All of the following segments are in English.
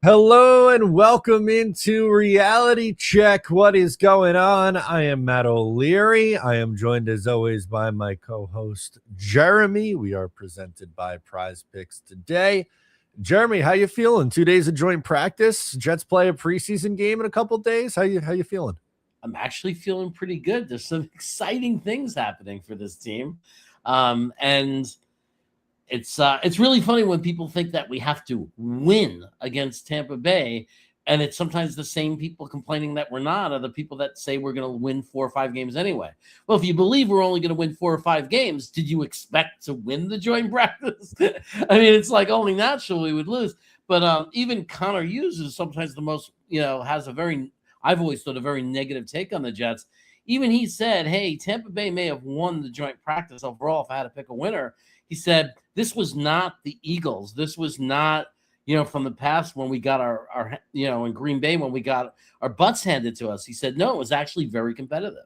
Hello and welcome into Reality Check. What is going on? I am Matt O'Leary. I am joined as always by my co-host Jeremy. We are presented by Prize Picks today. Jeremy, how you feeling? 2 days of joint practice. Jets play a preseason game in a couple days. How you feeling? I'm actually feeling pretty good. There's some exciting things happening for this team, and it's really funny when people think that we have to win against Tampa Bay, and it's sometimes the same people complaining that we're not are the people that say we're going to win 4 or 5 games anyway. Well, if you believe we're only going to win 4 or 5 games, did you expect to win the joint practice? I mean, it's like only natural we would lose. But even Connor Hughes is sometimes the most, has a very, I've always thought, a very negative take on the Jets. Even he said, hey, Tampa Bay may have won the joint practice overall if I had to pick a winner. He said, this was not the Eagles. This was not, from the past when we got our in Green Bay when we got our butts handed to us. He said, no, it was actually very competitive.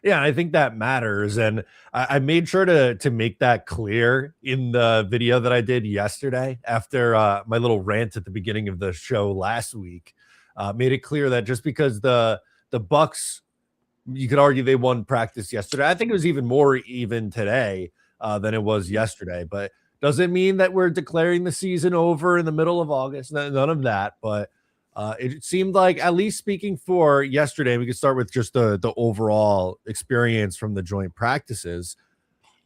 Yeah, I think that matters. And I made sure to make that clear in the video that I did yesterday after my little rant at the beginning of the show last week. Made it clear that just because the Bucks, you could argue they won practice yesterday. I think it was even more even today than it was yesterday. But doesn't mean that we're declaring the season over in the middle of August. None of that. But it seemed like, at least speaking for yesterday, we could start with just the overall experience from the joint practices.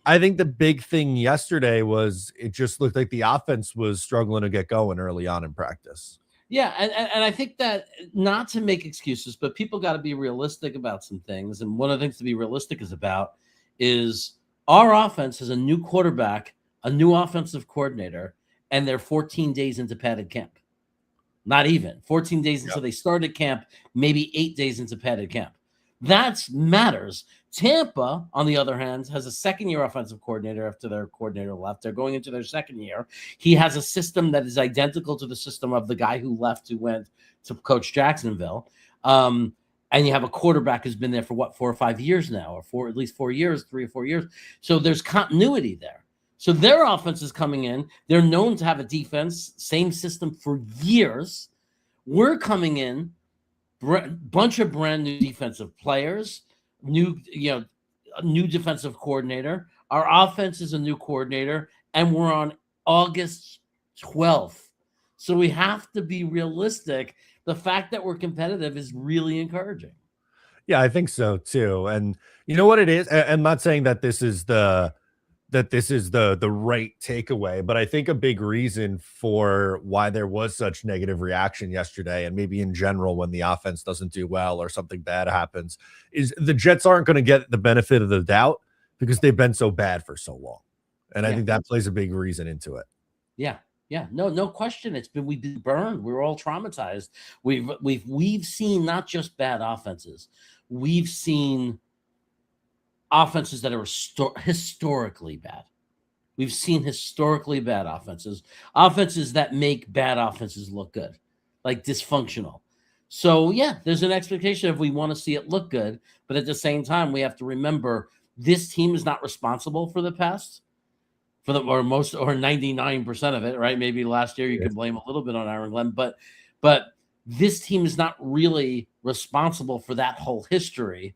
I think the big thing yesterday was it just looked like the offense was struggling to get going early on in practice. Yeah, and I think that not to make excuses, but people got to be realistic about some things. And one of the things to be realistic is our offense has a new quarterback, a new offensive coordinator, and they're 14 days into padded camp. Not even 14 days until they started camp, maybe 8 days into padded camp. That matters. Tampa, on the other hand, has a second-year offensive coordinator after their coordinator left. They're going into their second year. He has a system that is identical to the system of the guy who left, who went to coach Jacksonville. And you have a quarterback who's been there for 4 or 5 years now, or at least 4 years, 3 or 4 years. So there's continuity there. So their offense is coming in. They're known to have a defense, same system for years. We're coming in, bunch of brand new defensive players, new defensive coordinator. Our offense is a new coordinator, and we're on August 12th. So we have to be realistic. The fact that we're competitive is really encouraging. Yeah, I think so too. And you know what it is? I'm not saying that this is the right takeaway, but I think a big reason for why there was such negative reaction yesterday, and maybe in general when the offense doesn't do well or something bad happens, is the Jets aren't going to get the benefit of the doubt because they've been so bad for so long. And I Yeah. think that plays a big reason into it. Yeah. Yeah. No question. We've been burned. We're all traumatized. We've seen not just bad offenses. We've seen offenses that are historically bad. We've seen historically bad offenses that make bad offenses look good, like dysfunctional. So, yeah, there's an expectation if we want to see it look good. But at the same time, we have to remember this team is not responsible for the past, or 99% of it, right? Maybe last year you could blame a little bit on Aaron Glenn, but this team is not really responsible for that whole history.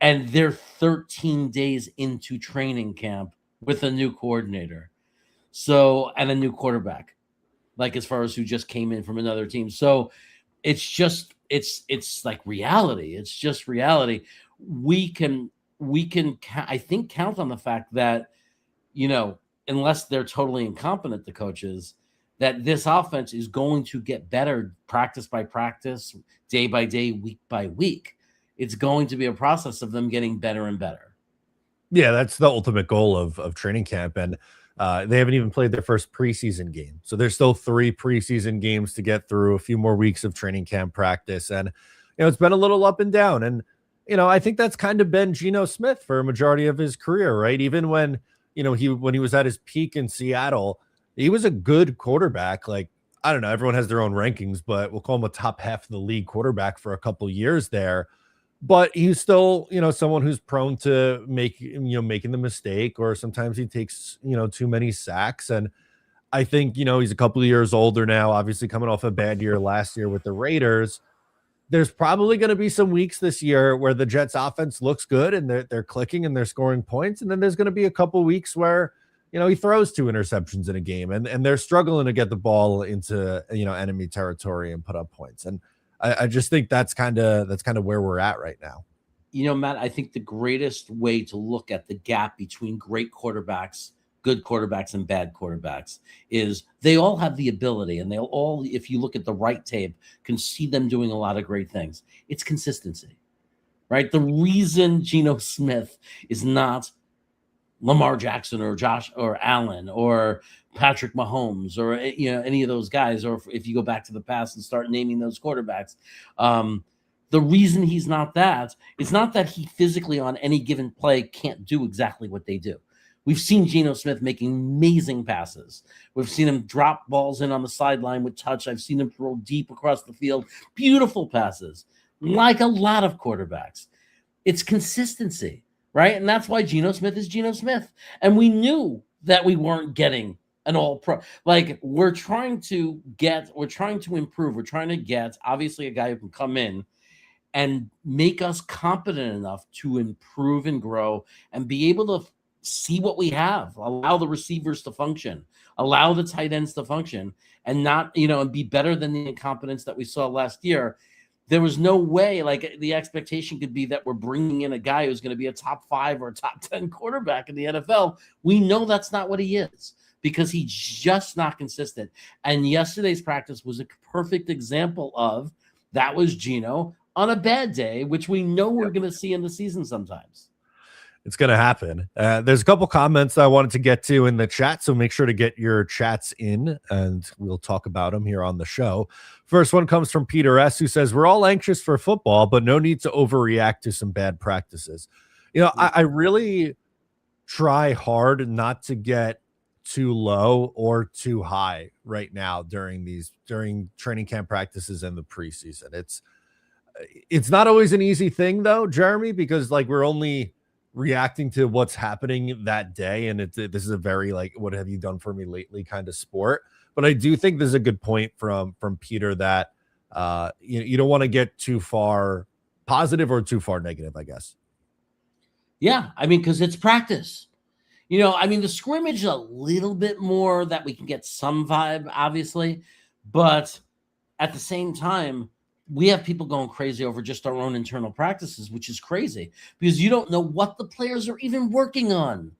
And they're 13 days into training camp with a new coordinator. So, and a new quarterback, like as far as who just came in from another team. So it's like reality. It's just reality. We can, I think, count on the fact that, unless they're totally incompetent, the coaches, that this offense is going to get better practice by practice, day by day, week by week. It's going to be a process of them getting better and better. Yeah, that's the ultimate goal of training camp. And they haven't even played their first preseason game. So there's still 3 preseason games to get through, a few more weeks of training camp practice. And, it's been a little up and down. And, I think that's kind of been Geno Smith for a majority of his career, right? Even when, when he was at his peak in Seattle, he was a good quarterback. Like, I don't know, everyone has their own rankings, but we'll call him a top half of the league quarterback for a couple years there. But he's still, someone who's prone to making the mistake, or sometimes he takes, too many sacks. And I think, he's a couple of years older now, obviously coming off a bad year last year with the Raiders. There's probably going to be some weeks this year where the Jets offense looks good and they're clicking and they're scoring points. And then there's going to be a couple weeks where, he throws 2 interceptions in a game and they're struggling to get the ball into, enemy territory and put up points. And I just think that's kind of where we're at right now. Matt, I think the greatest way to look at the gap between great quarterbacks, good quarterbacks, and bad quarterbacks is they all have the ability, and they'll all, if you look at the right tape, can see them doing a lot of great things. It's consistency, right? The reason Geno Smith is not Lamar Jackson or Josh or Allen or Patrick Mahomes or any of those guys, or if you go back to the past and start naming those quarterbacks, the reason he's not that, it's not that he physically on any given play can't do exactly what they do. We've seen Geno Smith making amazing passes. We've seen him drop balls in on the sideline with touch. I've seen him throw deep across the field. Beautiful passes, like a lot of quarterbacks. It's consistency, right? And that's why Geno Smith is Geno Smith. And we knew that we weren't getting an all-pro. Like, we're trying to improve. We're trying to get, obviously, a guy who can come in and make us competent enough to improve and grow and be able to see what we have, allow the receivers to function, allow the tight ends to function, and not, and be better than the incompetence that we saw last year. There was no way, like, the expectation could be that we're bringing in a guy who's going to be a top 5 or a top 10 quarterback in the NFL. We know that's not what he is because he's just not consistent. And yesterday's practice was a perfect example of that was Geno on a bad day, which we know we're going to see in the season sometimes. It's going to happen. There's a couple comments I wanted to get to in the chat, so make sure to get your chats in, and we'll talk about them here on the show. First one comes from Peter S., who says, we're all anxious for football, but no need to overreact to some bad practices. I really try hard not to get too low or too high right now during training camp practices and the preseason. It's not always an easy thing, though, Jeremy, because we're only reacting to what's happening that day, and this is a very what have you done for me lately kind of sport. But I do think there's a good point from Peter that you don't want to get too far positive or too far negative, I guess. Yeah, I mean, because it's practice. The scrimmage is a little bit more that we can get some vibe, obviously, but at the same time, we have people going crazy over just our own internal practices, which is crazy because you don't know what the players are even working on.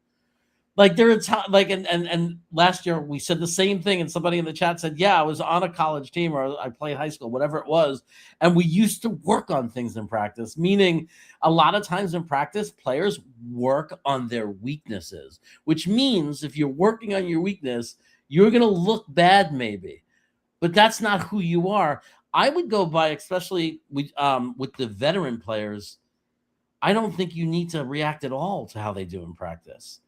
Like and last year we said the same thing, and somebody in the chat said, "Yeah, I was on a college team or I played high school, whatever it was, and we used to work on things in practice." Meaning, a lot of times in practice, players work on their weaknesses, which means if you're working on your weakness, you're going to look bad, maybe, but that's not who you are. I would go by, especially with the veteran players, I don't think you need to react at all to how they do in practice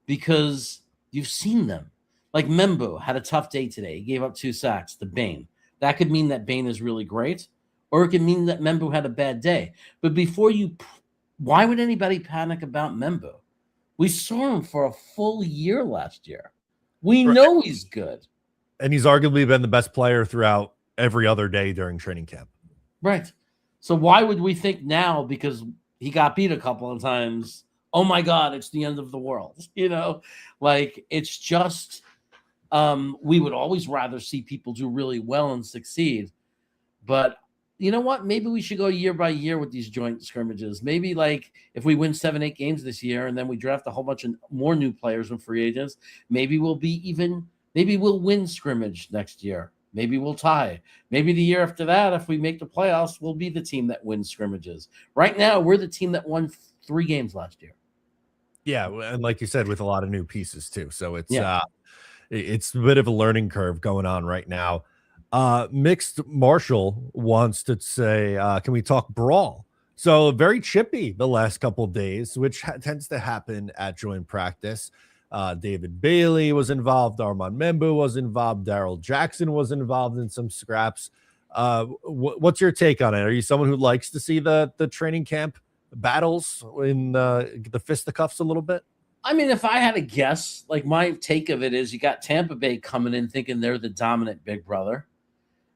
because you've seen them. Like Membo had a tough day today. He gave up 2 sacks to Bane. That could mean that Bane is really great, or it could mean that Membo had a bad day. But why would anybody panic about Membo? We saw him for a full year last year. We know he's good. And he's arguably been the best player throughout every other day during training camp. Right. So why would we think now, because he got beat a couple of times, oh my God, it's the end of the world? It's just, we would always rather see people do really well and succeed. But you know what? Maybe we should go year by year with these joint scrimmages. Maybe if we win 7-8 games this year and then we draft a whole bunch of more new players and free agents, maybe we'll win scrimmage next year. Maybe we'll tie. Maybe the year after that, if we make the playoffs, we'll be the team that wins scrimmages. Right now, we're the team that won 3 games last year. Yeah, and like you said, with a lot of new pieces too. So it's a bit of a learning curve going on right now. Mixed Marshall wants to say, can we talk brawl? So very chippy the last couple of days, which tends to happen at joint practice. David Bailey was involved. Armand Membu was involved. Daryl Jackson was involved in some scraps. What's your take on it? Are you someone who likes to see the training camp battles in the fisticuffs a little bit? I mean, if I had to guess, like my take of it is you got Tampa Bay coming in thinking they're the dominant big brother,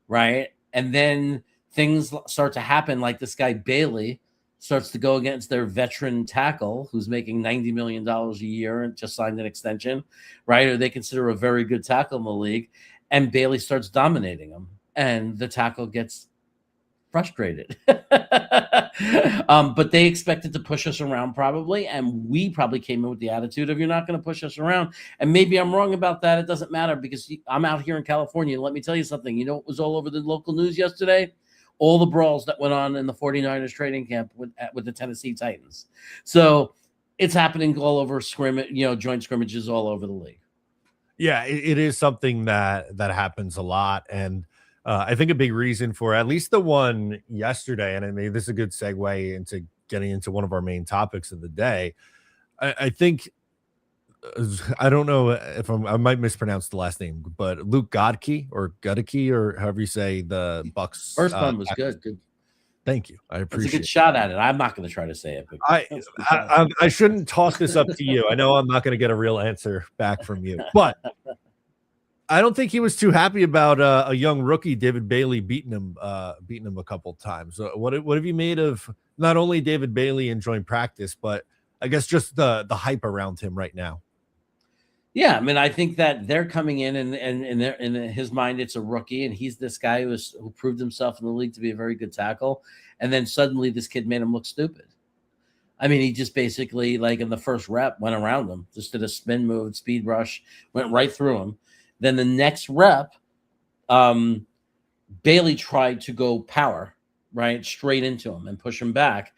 right? And then things start to happen, like this guy Bailey starts to go against their veteran tackle who's making $90 million a year and just signed an extension, right? Or they consider a very good tackle in the league. And Bailey starts dominating him, and the tackle gets frustrated. But they expected to push us around probably, and we probably came in with the attitude of you're not going to push us around. And maybe I'm wrong about that. It doesn't matter because I'm out here in California. Let me tell you something. You know what was all over the local news yesterday? All the brawls that went on in the 49ers training camp with the Tennessee Titans. So it's happening all over joint scrimmages all over the league. Yeah, it is something that happens a lot, and I think a big reason for at least the one yesterday, and I mean this is a good segue into getting into one of our main topics of the day. I think I don't know if I might mispronounce the last name, but Luke Godke or Gudicke or however you say the Bucks. First one was good. Thank you. I That's a appreciate good shot at it. I'm not going to try to say it. But I shouldn't toss this up to you. I know I'm not going to get a real answer back from you, but I don't think he was too happy about a young rookie, David Bailey, beating him a couple times. What have you made of not only David Bailey enjoying practice, but I guess just the hype around him right now? Yeah, I mean, I think that they're coming in and in his mind, it's a rookie, and he's this guy who proved himself in the league to be a very good tackle, and then suddenly this kid made him look stupid. I mean, he just basically, like in the first rep, went around him, just did a spin move, speed rush, went right through him. Then the next rep, Bailey tried to go power, right, straight into him and push him back,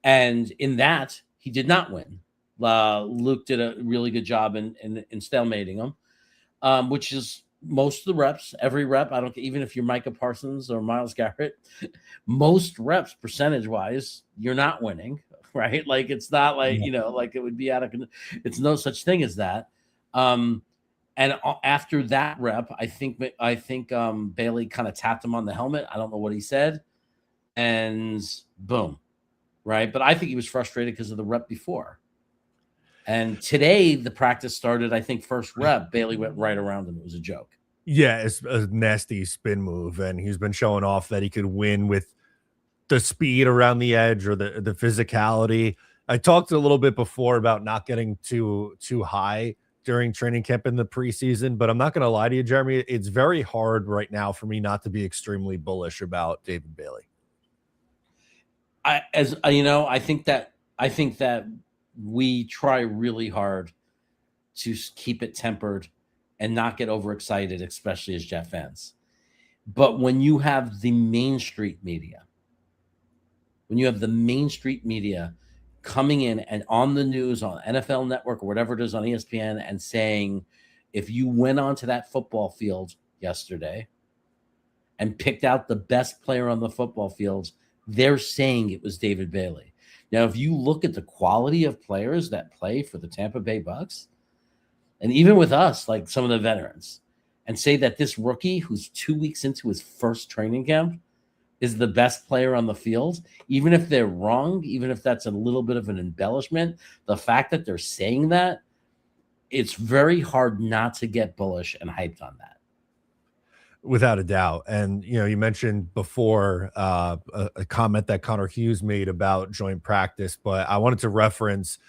and in that he did not win. Luke did a really good job in stalemating him, which is most of the reps, every rep. I don't, even if you're Micah Parsons or Myles Garrett, most reps percentage wise, you're not winning, right? Like it's not like, like it would be it's no such thing as that. And after that rep, I think Bailey kind of tapped him on the helmet. I don't know what he said, and boom, right? But I think he was frustrated because of the rep before. And today the practice started, I think first rep, Bailey went right around him. It was a joke. Yeah, it's a nasty spin move, and he's been showing off that he could win with the speed around the edge or the physicality. I talked a little bit before about not getting too high during training camp in the preseason, but I'm not going to lie to you, Jeremy. It's very hard right now for me not to be extremely bullish about David Bailey. I think that we try really hard to keep it tempered and not get overexcited, especially as Jet fans. But when you have the Main Street media, coming in and on the news, on NFL Network or whatever it is on ESPN, and saying, if you went onto that football field yesterday and picked out the best player on the football field, they're saying it was David Bailey. Now, if you look at the quality of players that play for the Tampa Bay Bucks, and even with us, like some of the veterans, and say that this rookie who's 2 weeks into his first training camp is the best player on the field, even if they're wrong, even if that's a little bit of an embellishment, the fact that they're saying that, it's very hard not to get bullish and hyped on that. Without a doubt. And, you mentioned before a comment that Connor Hughes made about joint practice, but I wanted to reference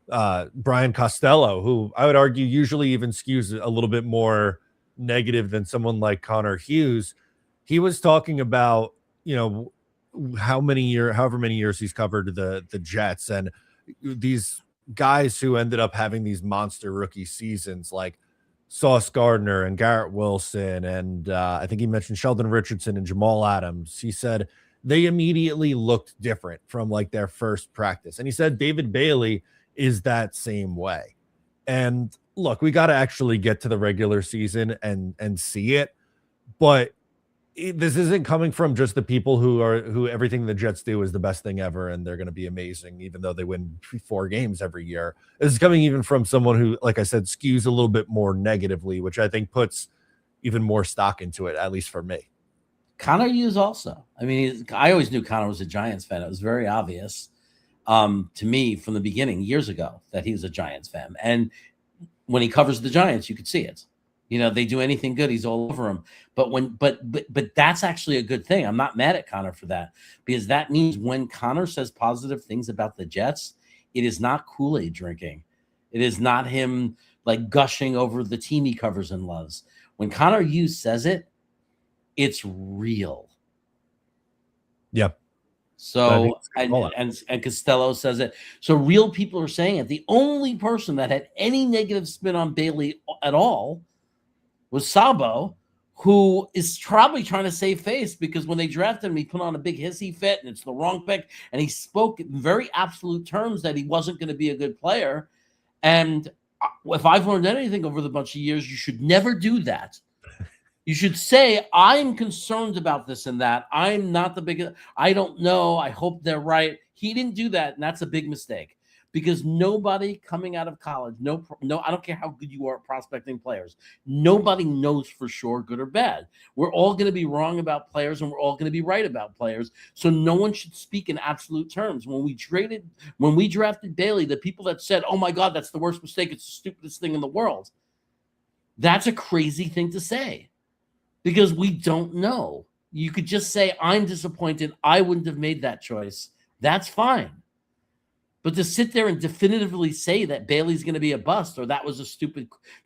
Brian Costello, who I would argue usually even skews a little bit more negative than someone like Connor Hughes. He was talking about, however many years he's covered the Jets, and these guys who ended up having these monster rookie seasons, like Sauce Gardner and Garrett Wilson, and I think he mentioned Sheldon Richardson and Jamal Adams. He said they immediately looked different from like their first practice. And he said David Bailey is that same way. And look, we got to actually get to the regular season and see it. But this isn't coming from just the people who everything the Jets do is the best thing ever and they're going to be amazing, even though they win 4 games every year. This is coming even from someone who, like I said, skews a little bit more negatively, which I think puts even more stock into it, at least for me. Connor Hughes also. I mean, I always knew Connor was a Giants fan. It was very obvious. to me from the beginning years ago that he was a Giants fan. And when he covers the Giants, you could see it. They do anything good, he's all over them. But that's actually a good thing. I'm not mad at Connor for that, because that means when Connor says positive things about the Jets, it is not Kool-Aid drinking. It is not him like gushing over the team he covers and loves. When Connor Hughes says it, it's real. Yep. So and Costello says it. So real people are saying it. The only person that had any negative spin on Bailey at all was Sabo, who is probably trying to save face, because when they drafted him, he put on a big hissy fit and it's the wrong pick. And he spoke in very absolute terms that he wasn't going to be a good player. And if I've learned anything over the bunch of years, you should never do that. You should say, I'm concerned about this and that. I'm not the biggest. I don't know. I hope they're right. He didn't do that, and that's a big mistake, because nobody coming out of college, no, I don't care how good you are at prospecting players. Nobody knows for sure, good or bad. We're all going to be wrong about players, and we're all going to be right about players. So no one should speak in absolute terms. When we drafted Bailey, the people that said, "Oh my God, that's the worst mistake. It's the stupidest thing in the world," that's a crazy thing to say, because we don't know. You could just say, I'm disappointed. I wouldn't have made that choice. That's fine. But to sit there and definitively say that Bailey's going to be a bust, or that was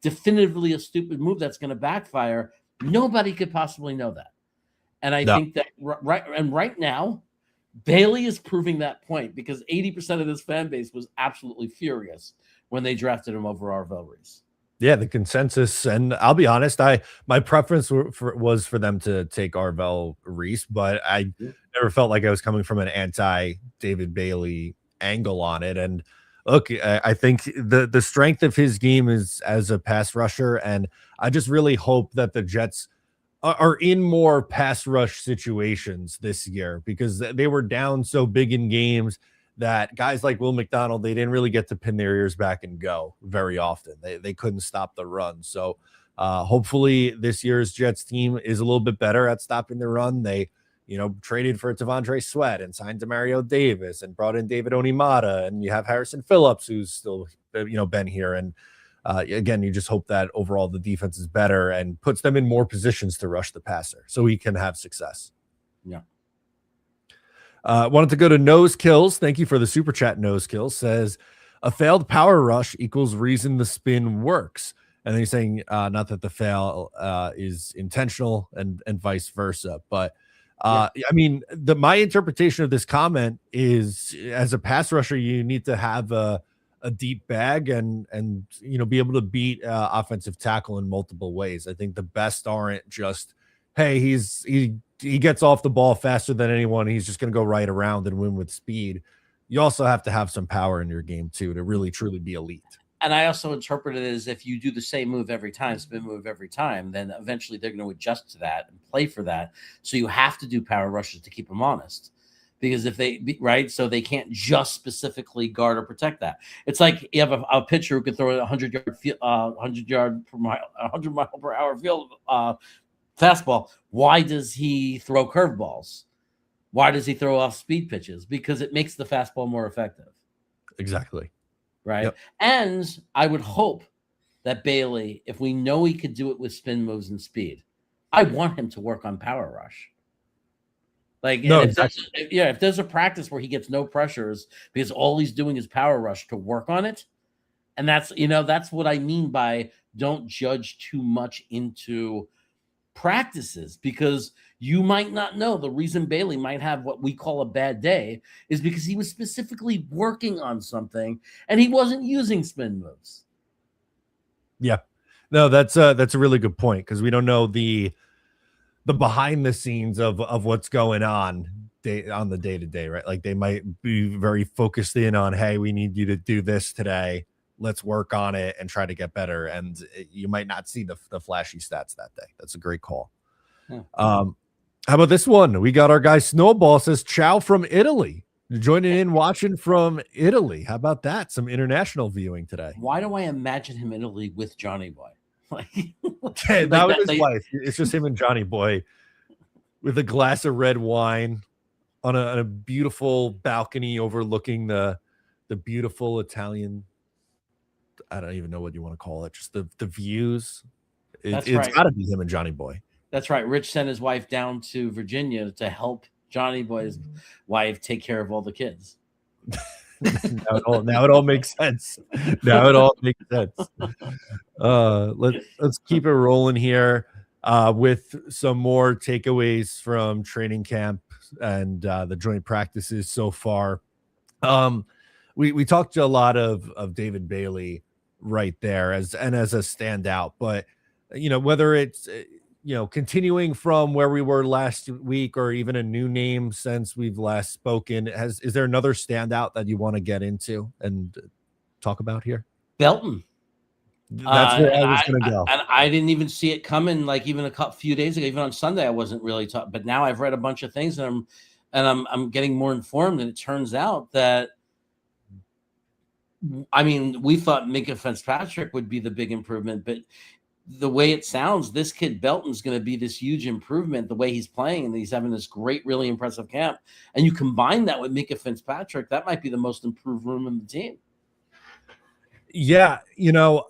definitively a stupid move that's going to backfire, nobody could possibly know that. And I think that right now, Bailey is proving that point, because 80% of this fan base was absolutely furious when they drafted him over Arvell Reese. Yeah, the consensus, and I'll be honest, my preference was for them to take Arvell Reese, but I never felt like I was coming from an anti-David Bailey angle on it. And look, I think the strength of his game is as a pass rusher, and I just really hope that the Jets are in more pass rush situations this year, because they were down so big in games that guys like Will McDonald, they didn't really get to pin their ears back and go very often. They couldn't stop the run. So hopefully this year's Jets team is a little bit better at stopping the run. They, traded for Devondre Sweat and signed Demario Davis and brought in David Onimata, and you have Harrison Phillips, who's still, been here. And again, you just hope that overall the defense is better and puts them in more positions to rush the passer so he can have success. Yeah. Wanted to go to Nose Kills. Thank you for the super chat. Nose Kills says a failed power rush equals reason the spin works. And then he's saying not that the fail is intentional and vice versa. But I mean, my interpretation of this comment is, as a pass rusher, you need to have a deep bag and be able to beat offensive tackle in multiple ways. I think the best aren't just, hey, he gets off the ball faster than anyone, he's just going to go right around and win with speed. You also have to have some power in your game too to really truly be elite. And I also interpret it as, if you do the same move every time, spin move every time, then eventually they're going to adjust to that and play for that. So you have to do power rushes to keep them honest, because if so they can't just specifically guard or protect that. It's like you have a pitcher who can throw a 100 mile per hour field fastball. Why does he throw curveballs? Why does he throw off speed pitches? Because it makes the fastball more effective. Exactly. Right. Yep. And I would hope that Bailey, if we know he could do it with spin moves and speed, I want him to work on power rush. Like, no, if there's a practice where he gets no pressures because all he's doing is power rush, to work on it. And that's what I mean by don't judge too much into practices, because you might not know the reason Bailey might have what we call a bad day is because he was specifically working on something and he wasn't using spin moves. Yeah, no, that's a really good point, because we don't know the behind the scenes of what's going on the day to day, right? Like, they might be very focused in on, hey, we need you to do this today. Let's work on it and try to get better. And you might not see the flashy stats that day. That's a great call. Yeah. How about this one? We got our guy Snowball says, ciao from Italy. Joining in, watching from Italy. How about that? Some international viewing today. Why do I imagine him in Italy with Johnny Boy? That was his wife. It's just him and Johnny Boy with a glass of red wine on a beautiful balcony overlooking the beautiful Italian. I don't even know what you want to call it. Just the views. That's It's right. got to be him and Johnny Boy. That's right. Rich sent his wife down to Virginia to help Johnny Boy's wife take care of all the kids. Now it all makes sense. Now it all makes sense. Let's keep it rolling here with some more takeaways from training camp and the joint practices so far. We talked a lot of David Bailey right there as a standout, but whether it's continuing from where we were last week or even a new name since we've last spoken, is there another standout that you want to get into and talk about here? Belton. That's where I was going to go. And I didn't even see it coming. Like even a few days ago, even on Sunday, I wasn't really talking. But now I've read a bunch of things, and I'm getting more informed. And it turns out that, I mean, we thought Minkah Fitzpatrick would be the big improvement, but the way it sounds, this kid Belton's going to be this huge improvement. The way he's playing, and he's having this great, really impressive camp. And you combine that with Minkah Fitzpatrick, that might be the most improved room in the team. Yeah,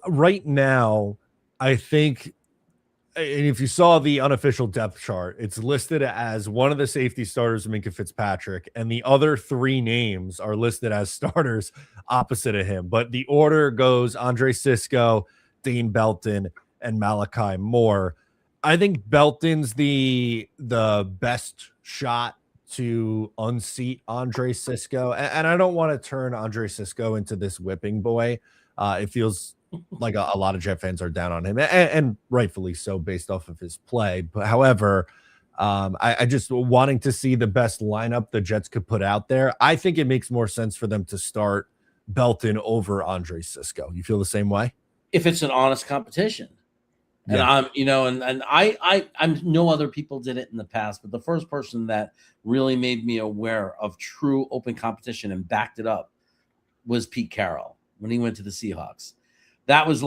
right now, I think, and if you saw the unofficial depth chart, it's listed as one of the safety starters, Minkah Fitzpatrick, and the other three names are listed as starters opposite of him. But the order goes Andre Cisco, Dane Belton, and Malachi Moore. I think Belton's the best shot to unseat Andre Cisco, and I don't want to turn Andre Cisco into this whipping boy. It feels like a lot of Jet fans are down on him, and rightfully so based off of his play. But however, I just wanting to see the best lineup the Jets could put out there. I think it makes more sense for them to start Belton over Andre Cisco. You feel the same way? If it's an honest competition. And yeah. and I'm no other people did it in the past, but the first person that really made me aware of true open competition and backed it up was Pete Carroll when he went to the Seahawks. That was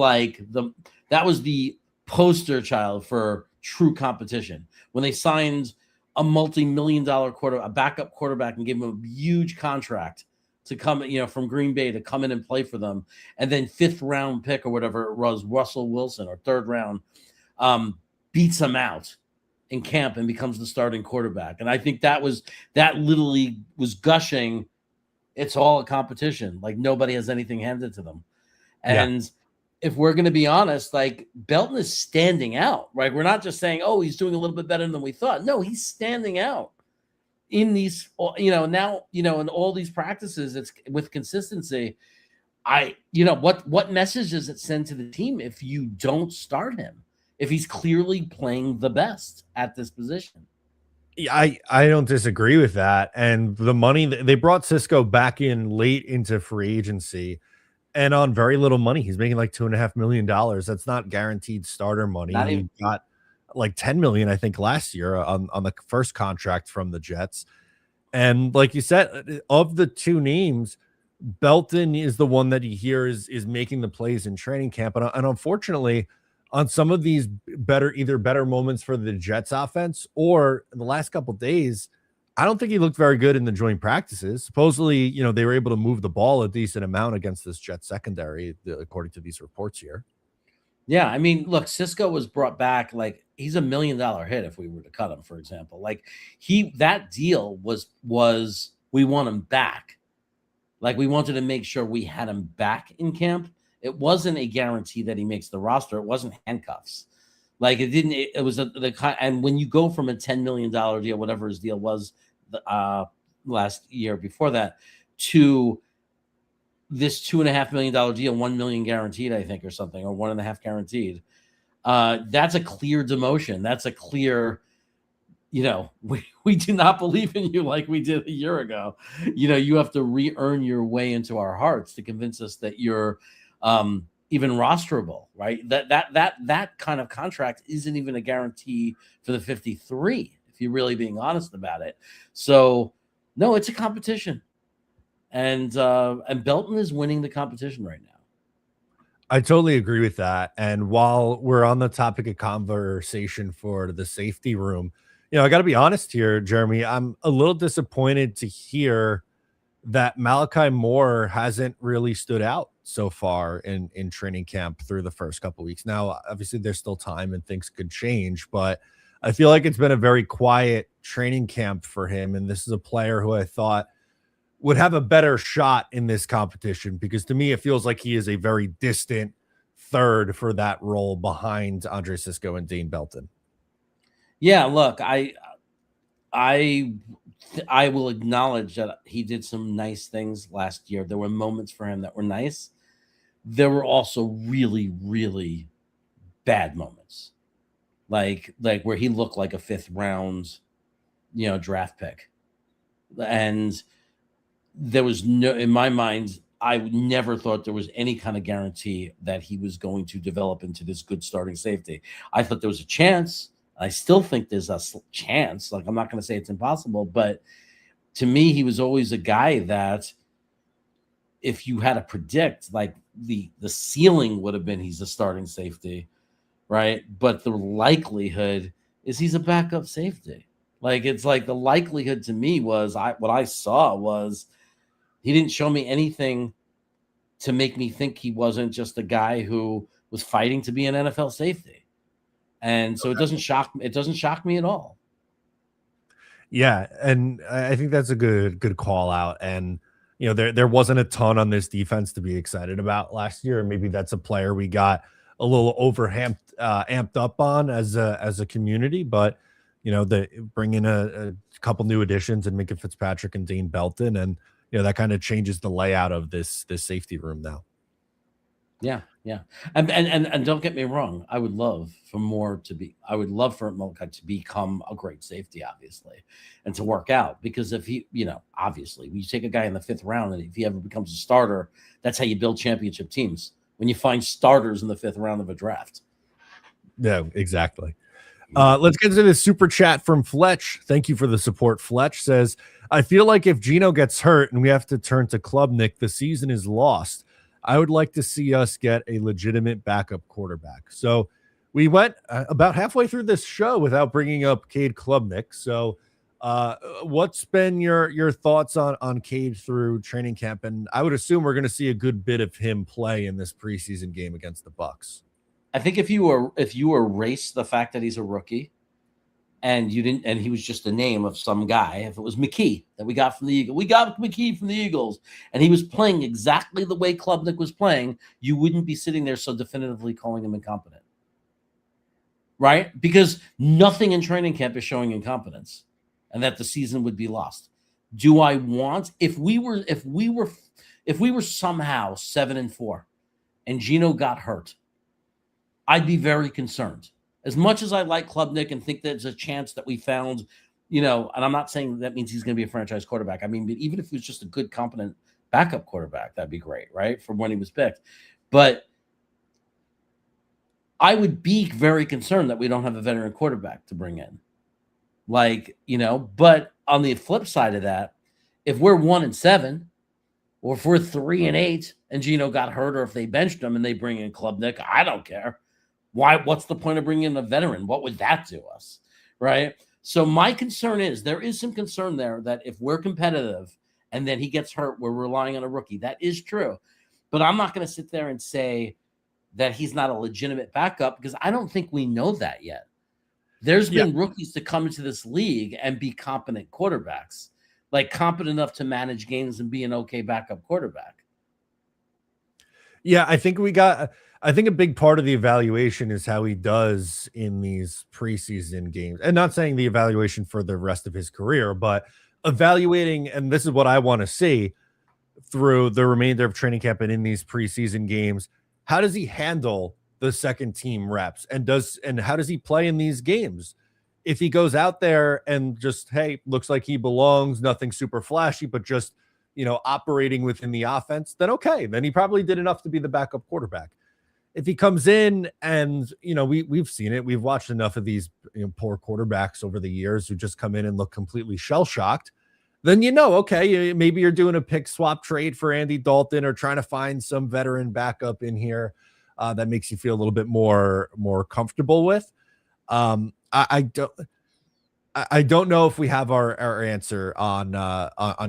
the poster child for true competition. When they signed a multi-million-dollar a backup quarterback, and gave him a huge contract to come, from Green Bay to come in and play for them, and then 5th round pick or whatever it was, Russell Wilson, or 3rd round, beats him out in camp and becomes the starting quarterback. And I think that literally was gushing. It's all a competition. Like nobody has anything handed to them. And if we're going to be honest, like Belton is standing out, right? We're not just saying, oh, he's doing a little bit better than we thought. No, he's standing out in these, now, in all these practices. It's with consistency. What message does it send to the team if you don't start him, if he's clearly playing the best at this position? I don't disagree with that. And the money they brought Cisco back in late into free agency and on very little money. He's making like $2.5 million. That's not guaranteed starter money. He got like 10 million, I think, last year on the first contract from the Jets. And like you said, of the two names, Belton is the one that you hear is making the plays in training camp. And unfortunately, on some of these better moments for the Jets offense, or in the last couple of days, I don't think he looked very good in the joint practices. Supposedly, they were able to move the ball a decent amount against this Jets secondary, according to these reports here. Yeah, I mean, look, Cisco was brought back like he's $1 million hit if we were to cut him, for example. Like that deal was we want him back. Like we wanted to make sure we had him back in camp. It wasn't a guarantee that he makes the roster. It wasn't handcuffs. Like it didn't. It was and when you go from a $10 million deal, whatever his deal was, last year before that, to this $2.5 million deal, $1 million guaranteed, I think, or something, or 1.5 guaranteed. That's a clear demotion. That's a clear, we do not believe in you like we did a year ago. You have to re-earn your way into our hearts to convince us that you're even rosterable, right? That kind of contract isn't even a guarantee for the 53, if you're really being honest about it. So no, it's a competition. And Belton is winning the competition right now. I totally agree with that. And while we're on the topic of conversation for the safety room, I got to be honest here, Jeremy. I'm a little disappointed to hear that Malachi Moore hasn't really stood out so far in training camp through the first couple weeks. Now, obviously, there's still time and things could change, but I feel like it's been a very quiet training camp for him. And this is a player who I thought would have a better shot in this competition because to me, it feels like he is a very distant third for that role behind Andre Cisco and Dane Belton. Yeah, look, I I will acknowledge that he did some nice things last year. There were moments for him that were nice. There were also really, really bad moments, like where he looked like a fifth round, draft pick, and there was no, in my mind, I never thought there was any kind of guarantee that he was going to develop into this good starting safety. I thought there was a chance. I still think there's a chance. Like, I'm not going to say it's impossible, but to me, he was always a guy that if you had to predict, like the ceiling would have been he's a starting safety, right? But the likelihood is he's a backup safety. Like, it's like the likelihood to me was what I saw was he didn't show me anything to make me think he wasn't just a guy who was fighting to be an NFL safety. And so it doesn't shock me. It doesn't shock me at all. Yeah, and I think that's a good call out. And there wasn't a ton on this defense to be excited about last year. Maybe that's a player we got a little amped up on as a community. But the bring in a couple new additions and Minka Fitzpatrick and Dane Belton, and that kind of changes the layout of this safety room now. Yeah, yeah. And don't get me wrong, I would love for Malachi to become a great safety, obviously, and to work out. Because if he, obviously, when you take a guy in the fifth round and if he ever becomes a starter, that's how you build championship teams. When you find starters in the fifth round of a draft. Yeah, exactly. Let's get into this super chat from Fletch. Thank you for the support. Fletch says, I feel like if Gino gets hurt and we have to turn to Klubnik, the season is lost. I would like to see us get a legitimate backup quarterback. So we went about halfway through this show without bringing up Cade Klubnik. So what's been your thoughts on Cade through training camp? And I would assume we're going to see a good bit of him play in this preseason game against the Bucs. I think if you erase the fact that he's a rookie and you didn't, and he was just a name of some guy, if it was McKee that we got from the Eagles, we got McKee from the Eagles, and he was playing exactly the way Klubnik was playing, you wouldn't be sitting there so definitively calling him incompetent. Right? Because nothing in training camp is showing incompetence and that the season would be lost. Do I want, if we were somehow 7-4 and Gino got hurt, I'd be very concerned. As much as I like Klubnik and think there's a chance that we found, and I'm not saying that means he's going to be a franchise quarterback. I mean, but even if he was just a good, competent backup quarterback, that'd be great, right? From when he was picked. But I would be very concerned that we don't have a veteran quarterback to bring in. But on the flip side of that, if we're 1-7, or if we're 3-8 and Gino got hurt, or if they benched him and they bring in Klubnik, I don't care. Why? What's the point of bringing in a veteran? What would that do us, right? So my concern is there is some concern there that if we're competitive and then he gets hurt, we're relying on a rookie. That is true. But I'm not going to sit there and say that he's not a legitimate backup because I don't think we know that yet. There's been rookies to come into this league and be competent quarterbacks, like competent enough to manage games and be an okay backup quarterback. Yeah, I think a big part of the evaluation is how he does in these preseason games. And not saying the evaluation for the rest of his career, but evaluating, and this is what I want to see through the remainder of training camp and in these preseason games. How does he handle the second team reps? And how does he play in these games? If he goes out there and just, hey, looks like he belongs, nothing super flashy, but just, operating within the offense, then okay. Then he probably did enough to be the backup quarterback. If he comes in and, we've seen it, we've watched enough of these poor quarterbacks over the years who just come in and look completely shell-shocked, then, okay, maybe you're doing a pick swap trade for Andy Dalton or trying to find some veteran backup in here that makes you feel a little bit more comfortable with. I I don't know if we have our answer on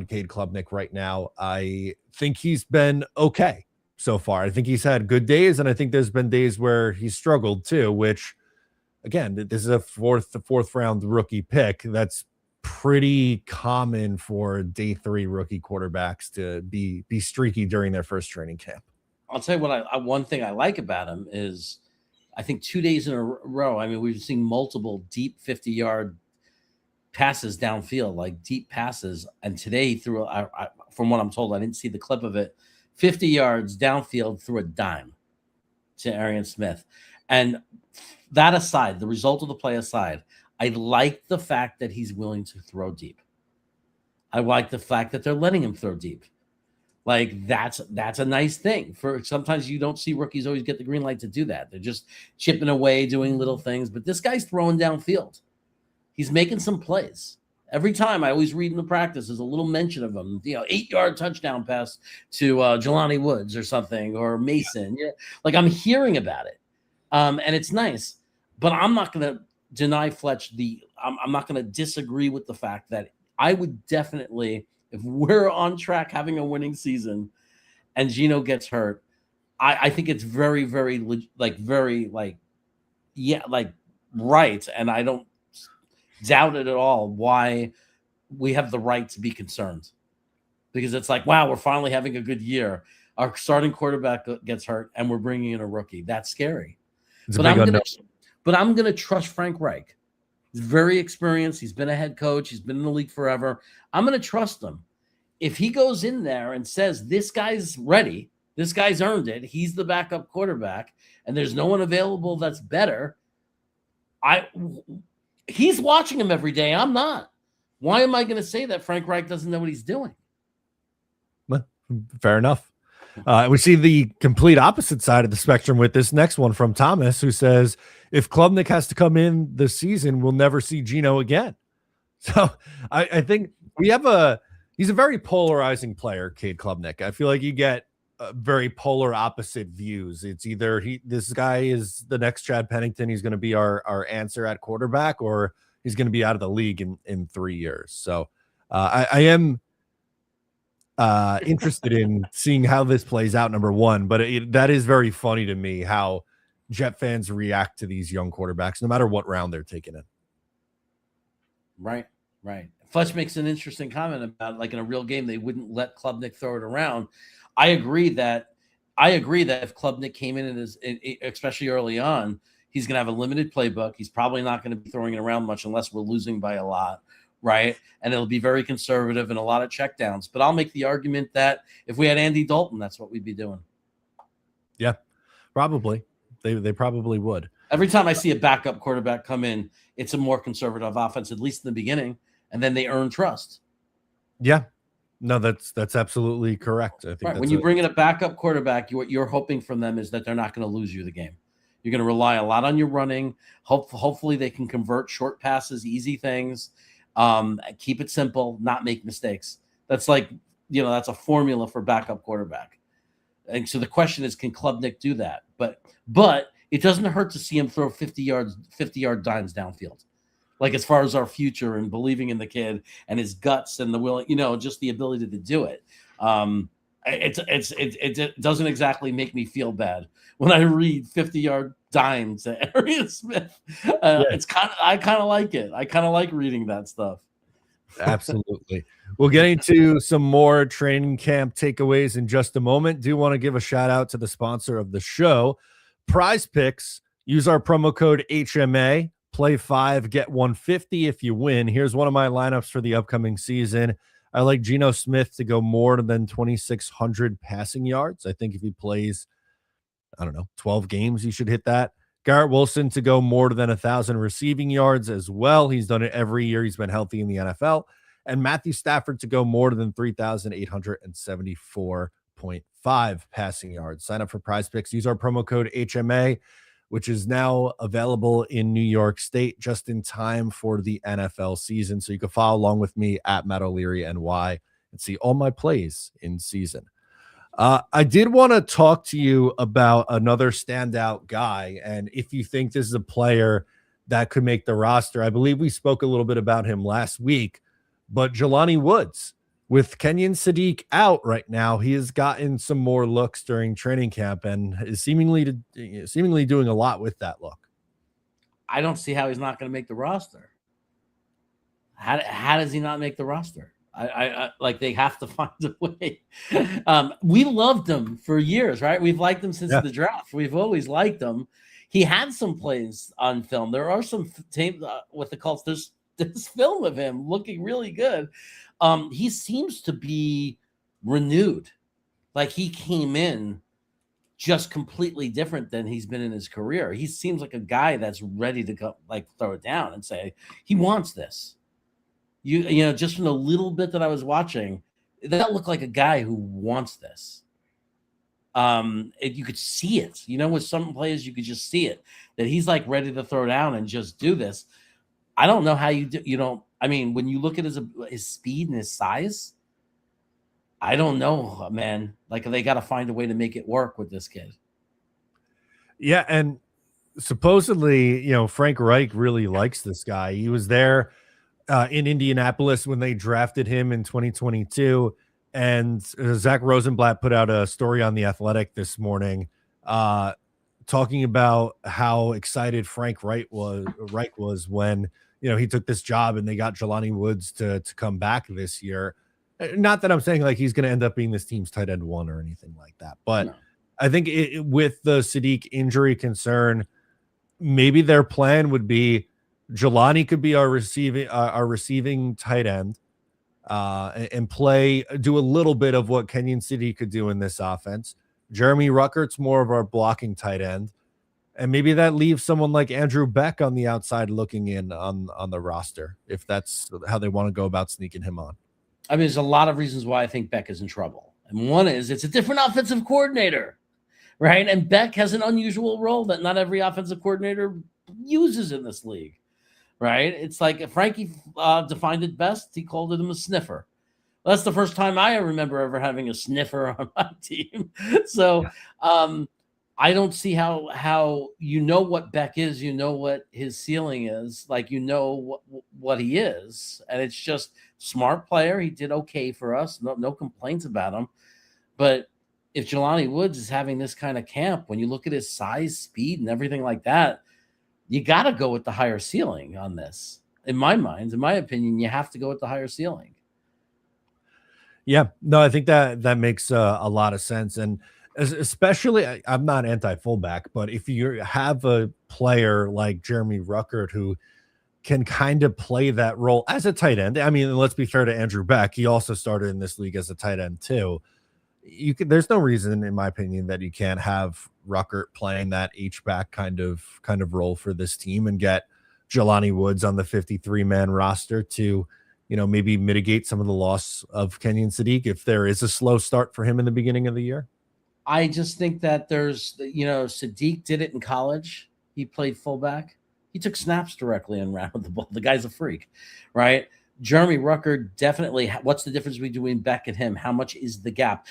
Cade Klubnik right now. I think he's been okay so far. I think he's had good days, and I think there's been days where he's struggled too, which again, this is a fourth round rookie pick. That's pretty common for day 3 rookie quarterbacks to be streaky during their first training camp. I'll tell you what one thing I like about him is I think 2 days in a row. I mean, we've seen multiple deep 50-yard passes downfield, like deep passes. And today, from what I'm told, I didn't see the clip of it, 50 yards downfield through a dime to Arian Smith. And that aside, the result of the play aside, I like the fact that he's willing to throw deep. I like the fact that they're letting him throw deep. Like that's a nice thing. For sometimes you don't see rookies always get the green light to do that. They're just chipping away, doing little things. But this guy's throwing downfield. He's making some plays. Every time I always read in the practice, there's a little mention of him, 8-yard touchdown pass to Jelani Woods or something, or Mason. Yeah. Like I'm hearing about it. And it's nice. But I'm not going to deny Fletch I'm not going to disagree with the fact that I would definitely, if we're on track having a winning season and Geno gets hurt, I think it's very, very, right. And I don't doubt it at all why we have the right to be concerned, because it's like, wow, we're finally having a good year. Our starting quarterback gets hurt and we're bringing in a rookie. That's scary. But I'm going to trust Frank Reich. He's very experienced. He's been a head coach. He's been in the league forever. I'm going to trust him. If he goes in there and says, this guy's ready, this guy's earned it, he's the backup quarterback, and there's no one available that's better, he's watching him every day. I'm not. Why am I going to say that Frank Reich doesn't know what he's doing? Well, fair enough. We see the complete opposite side of the spectrum with this next one from Thomas, who says, if Klubnik has to come in this season, we'll never see Geno again. So I think he's a very polarizing player, Cade Klubnik. I feel like you get very polar opposite views. It's either this guy is the next Chad Pennington, he's going to be our answer at quarterback, or he's going to be out of the league in 3 years. So I am interested in seeing how this plays out, number one, but that is very funny to me how Jet fans react to these young quarterbacks, no matter what round they're taking in. Right. Fletch makes an interesting comment about, like, in a real game, they wouldn't let Klubnik throw it around. I agree that if Klubnik came in especially early on, he's going to have a limited playbook. He's probably not going to be throwing it around much unless we're losing by a lot. Right. And it'll be very conservative and a lot of checkdowns. But I'll make the argument that if we had Andy Dalton, that's what we'd be doing. Yeah, probably. They probably would. Every time I see a backup quarterback come in, it's a more conservative offense, at least in the beginning, and then they earn trust. Yeah. No, that's absolutely correct. I think right. When you bring in a backup quarterback, what you're hoping from them is that they're not going to lose you the game. You're going to rely a lot on your running. Hopefully they can convert short passes, easy things. Keep it simple, not make mistakes. That's that's a formula for backup quarterback. And so the question is, can Klubnik do that? But it doesn't hurt to see him throw 50-yard dimes downfield. Like, as far as our future and believing in the kid and his guts and the will, just the ability to do it. It doesn't exactly make me feel bad when I read 50-yard dimes to Arian Smith. I kind of like it. I kind of like reading that stuff. Absolutely. We'll get into some more training camp takeaways in just a moment. Do want to give a shout out to the sponsor of the show, Prize Picks. Use our promo code HMA. Play 5, get 150 if you win. Here's one of my lineups for the upcoming season. I like Geno Smith to go more than 2,600 passing yards. I think if he plays, 12 games, he should hit that. Garrett Wilson to go more than 1,000 receiving yards as well. He's done it every year he's been healthy in the NFL. And Matthew Stafford to go more than 3,874.5 passing yards. Sign up for Prize Picks. Use our promo code HMA, which is now available in New York State just in time for the NFL season. So you can follow along with me at Matt O'Leary NY and see all my plays in season. I did want to talk to you about another standout guy. And if you think this is a player that could make the roster. I believe we spoke a little bit about him last week, but Jelani Woods, with Kenyon Sadiq out right now, he has gotten some more looks during training camp and is seemingly doing a lot with that look. I don't see how he's not going to make the roster. How does he not make the roster? I like, they have to find a way. We loved him for years, right? We've liked him since the draft. We've always liked him. He had some plays on film. There are some tape with the Colts. There's this film of him looking really good. He seems to be renewed. Like, he came in just completely different than he's been in his career. He seems like a guy that's ready to go, like, throw it down and say he wants this. You know, just from the little bit that I was watching, that looked like a guy who wants this. You could see it. You know, with some players, you could just see it, that he's like ready to throw down and just do this. I don't know how you do. You know, I mean, when you look at his speed and his size, I don't know, man. Like, they got to find a way to make it work with this kid. Yeah, and supposedly, you know, Frank Reich really likes this guy. He was there in Indianapolis when they drafted him in 2022. And Zach Rosenblatt put out a story on The Athletic this morning talking about how excited Frank Reich was when, you know, he took this job and they got Jelani Woods to come back this year. Not that I'm saying like he's going to end up being this team's tight end one or anything like that, but no. I think with the Sadiq injury concern, maybe their plan would be Jelani could be our receiving tight end and do a little bit of what Kenyon Sadiq could do in this offense. Jeremy Ruckert's more of our blocking tight end. And maybe that leaves someone like Andrew Beck on the outside looking in on the roster, if that's how they want to go about sneaking him on. I mean, there's a lot of reasons why I think Beck is in trouble. And one is it's a different offensive coordinator, right? And Beck has an unusual role that not every offensive coordinator uses in this league, right? It's like Frankie defined it best. He called him a sniffer. Well, that's the first time I remember ever having a sniffer on my team. So I don't see how you know what Beck is, you know what his ceiling is, like, you know what he is, and it's just smart player. He did okay for us, no complaints about him. But if Jelani Woods is having this kind of camp, when you look at his size, speed, and everything like that, you got to go with the higher ceiling on this. In my mind, in my opinion, you have to go with the higher ceiling. Yeah, no, I think that makes a lot of sense. And especially, I'm not anti-fullback, but if you have a player like Jeremy Ruckert who can kind of play that role as a tight end. I mean, let's be fair to Andrew Beck. He also started in this league as a tight end too. There's no reason, in my opinion, that you can't have Ruckert playing that H-back kind of role for this team and get Jelani Woods on the 53-man roster to, you know, maybe mitigate some of the loss of Kenyon Sadiq if there is a slow start for him in the beginning of the year. I just think that there's, you know, Sadiq did it in college. He played fullback. He took snaps directly and ran with the ball. The guy's a freak, right? Jeremy Ruckert definitely. What's the difference between Beck and him? How much is the gap?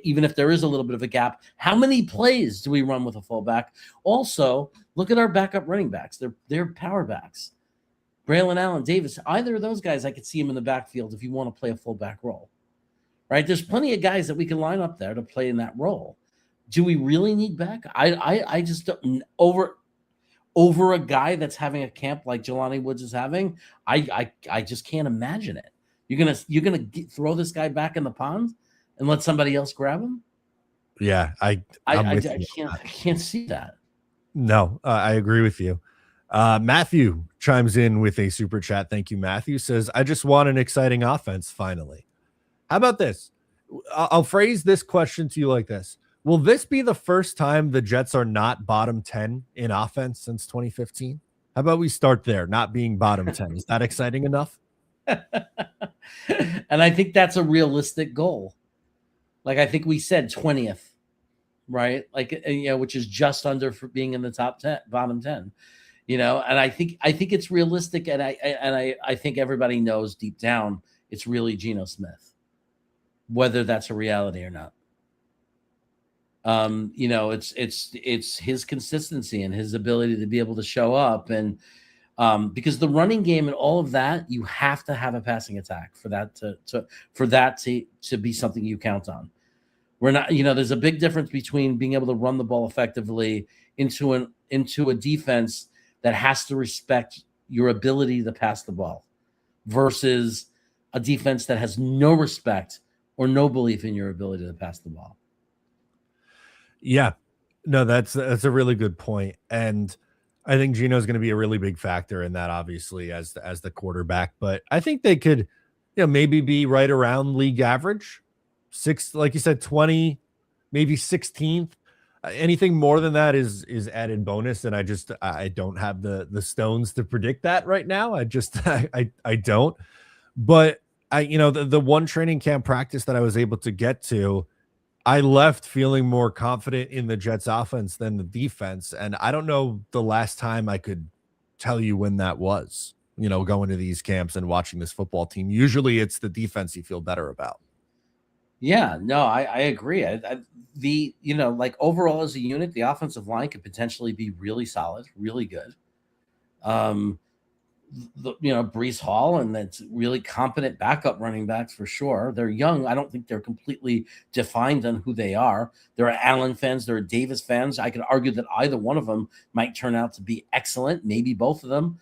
Even if there is a little bit of a gap, how many plays do we run with a fullback? Also, look at our backup running backs. They're power backs. Braylon Allen Davis, either of those guys, I could see him in the backfield if you want to play a fullback role, right? There's plenty of guys that we can line up there to play in that role. Do we really need Beck? I just don't over a guy that's having a camp like Jelani Woods is having. I just can't imagine it. You're gonna throw this guy back in the pond and let somebody else grab him? Yeah, I can't see that. No, I agree with you. Matthew chimes in with a super chat. Thank you, Matthew. Says, I just want an exciting offense finally. How about this? I'll phrase this question to you like this. Will this be the first time the Jets are not bottom 10 in offense since 2015? How about we start there, not being bottom 10? Is that exciting enough? And I think that's a realistic goal. Like, I think we said 20th, right? Like, you know, which is just under for being in the top 10, bottom 10. You know, and I think it's realistic, and I think everybody knows deep down it's really Geno Smith, whether that's a reality or not. You know, it's his consistency and his ability to be able to show up, and Because the running game and all of that, you have to have a passing attack for that to be something you count on. We're not, there's a big difference between being able to run the ball effectively into a defense that has to respect your ability to pass the ball versus a defense that has no respect or no belief in your ability to pass the ball. Yeah, no, that's a really good point. And I think Gino's going to be a really big factor in that, obviously, as the quarterback. But I think they could, maybe be right around league average, like you said, 20, maybe 16th. Anything more than that is added bonus, and I don't have the stones to predict that right now. I don't. But the one training camp practice that I was able to get to, I left feeling more confident in the Jets offense than the defense. And I don't know the last time I could tell you when that was, going to these camps and watching this football team. Usually it's the defense you feel better about. Yeah, no, I agree. Like overall as a unit, the offensive line could potentially be really solid, really good. Brees Hall and that's really competent backup running backs for sure. They're young. I don't think they're completely defined on who they are. There are Allen fans, there are Davis fans. I could argue that either one of them might turn out to be excellent, maybe both of them,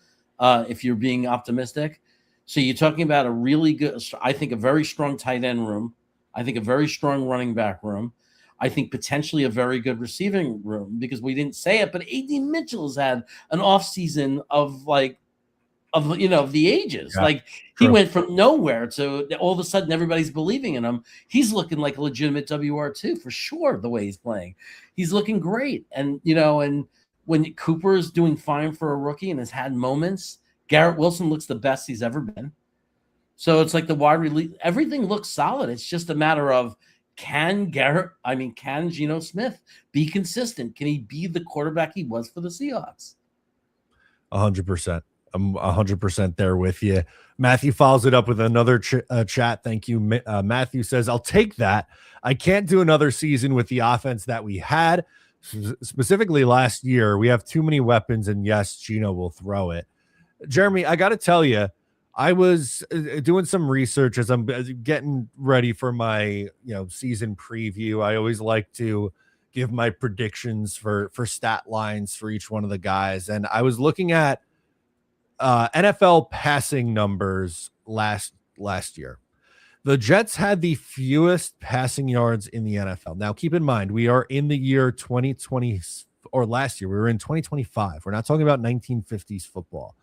if you're being optimistic. So you're talking about a really good, I think a very strong tight end room. I think a very strong running back room. I think potentially a very good receiving room because we didn't say it, but A.D. Mitchell has had an offseason of the ages. Yeah, like true. He went from nowhere to all of a sudden everybody's believing in him. He's looking like a legitimate WR2 for sure. The way he's playing, he's looking great. And and when Cooper is doing fine for a rookie and has had moments, Garrett Wilson looks the best he's ever been. So it's like the wide release, everything looks solid. It's just a matter of can Geno Smith be consistent? Can he be the quarterback he was for the Seahawks? 100%. I'm 100% there with you. Matthew follows it up with another chat. Thank you. Matthew says, I'll take that. I can't do another season with the offense that we had, specifically last year. We have too many weapons, and yes, Geno will throw it. Jeremy, I got to tell you, I was doing some research as I'm getting ready for my season preview. I always like to give my predictions for stat lines for each one of the guys, and I was looking at NFL passing numbers last year. The Jets had the fewest passing yards in the NFL. Now, keep in mind, we are in the year 2020, or last year, we were in 2025. We're not talking about 1950s football.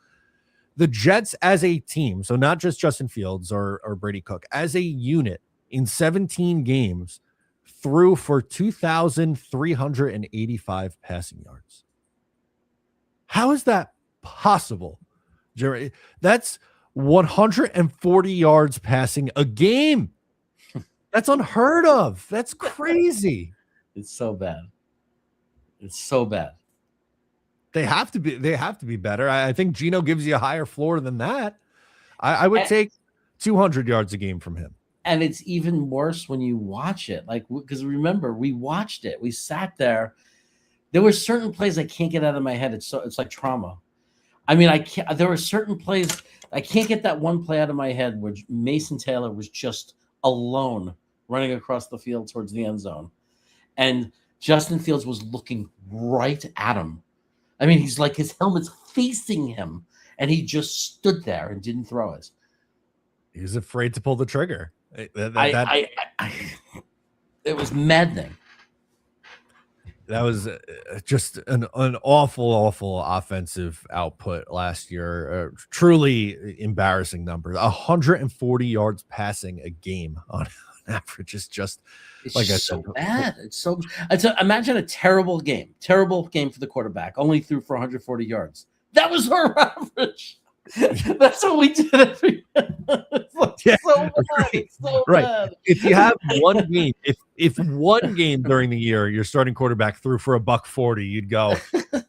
The Jets as a team, so not just Justin Fields or Brady Cook, as a unit in 17 games, threw for 2,385 passing yards. How is that possible? Jerry, that's 140 yards passing a game. That's unheard of. That's crazy. It's so bad. It's so bad. They have to be better. I think Geno gives you a higher floor than that. I would take 200 yards a game from him. And it's even worse when you watch it. Because remember, we watched it. We sat there. There were certain plays I can't get out of my head. It's like trauma. I mean, there were certain plays I can't get that one play out of my head where Mason Taylor was just alone running across the field towards the end zone, and Justin Fields was looking right at him. I mean, he's like his helmet's facing him, and he just stood there and didn't throw it. He was afraid to pull the trigger. It was maddening. That was just an awful offensive output last year. Truly embarrassing numbers. 140 yards passing a game on average is just like I said. Bad. Imagine a terrible game for the quarterback. Only threw for 140 yards. That was our average. That's what we did every right. If you have one game, if one game during the year your starting quarterback threw for $140, you'd go,